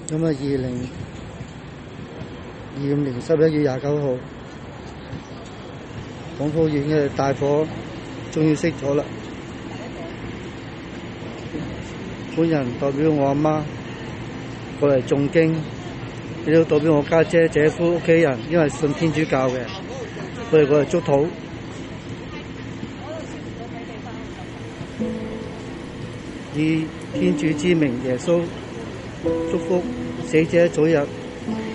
咁啊，2025年11月29號，廣福縣嘅大火終於熄咗啦。本人代表我阿媽過嚟誦經，亦都代表我家姐、姐夫屋企人，因為信天主教嘅，佢哋過嚟祝禱。以天主之名，耶穌祝福死者早日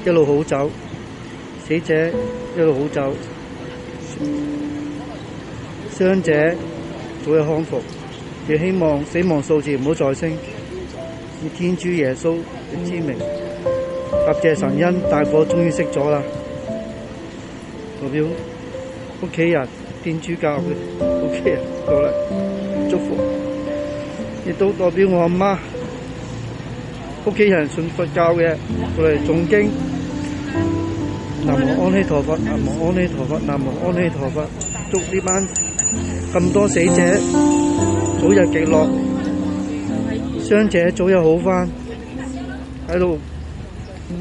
一路好走，死者一路好走，傷者早日康復，亦希望死亡數字唔好再升。以天主耶穌之名，答謝神恩，大火終於熄咗啦。代表屋企人、天主教嘅屋企人過嚟祝福，亦都代表我阿媽屋企人信佛教嘅過嚟誦經。南無阿彌陀佛，南無阿彌陀佛，南無阿彌陀佛。祝呢班咁多死者早日極樂，傷者早日好返。喺度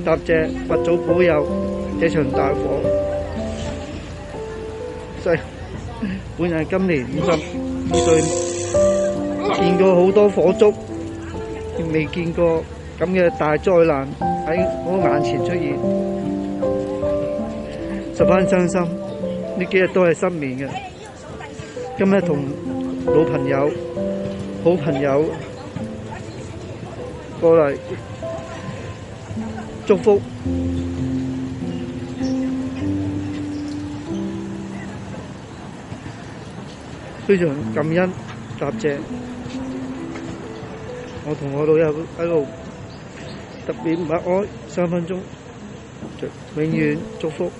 答謝佛祖保佑這場大火。本人今年52歲，見過好多火燭，未見過咁嘅大災難喺我眼前出現，十分傷心。呢幾日都係失眠嘅。今日同老朋友、好朋友過嚟祝福，非常感恩答謝。我同我老友喺度特別默哀3分鐘，永遠祝福。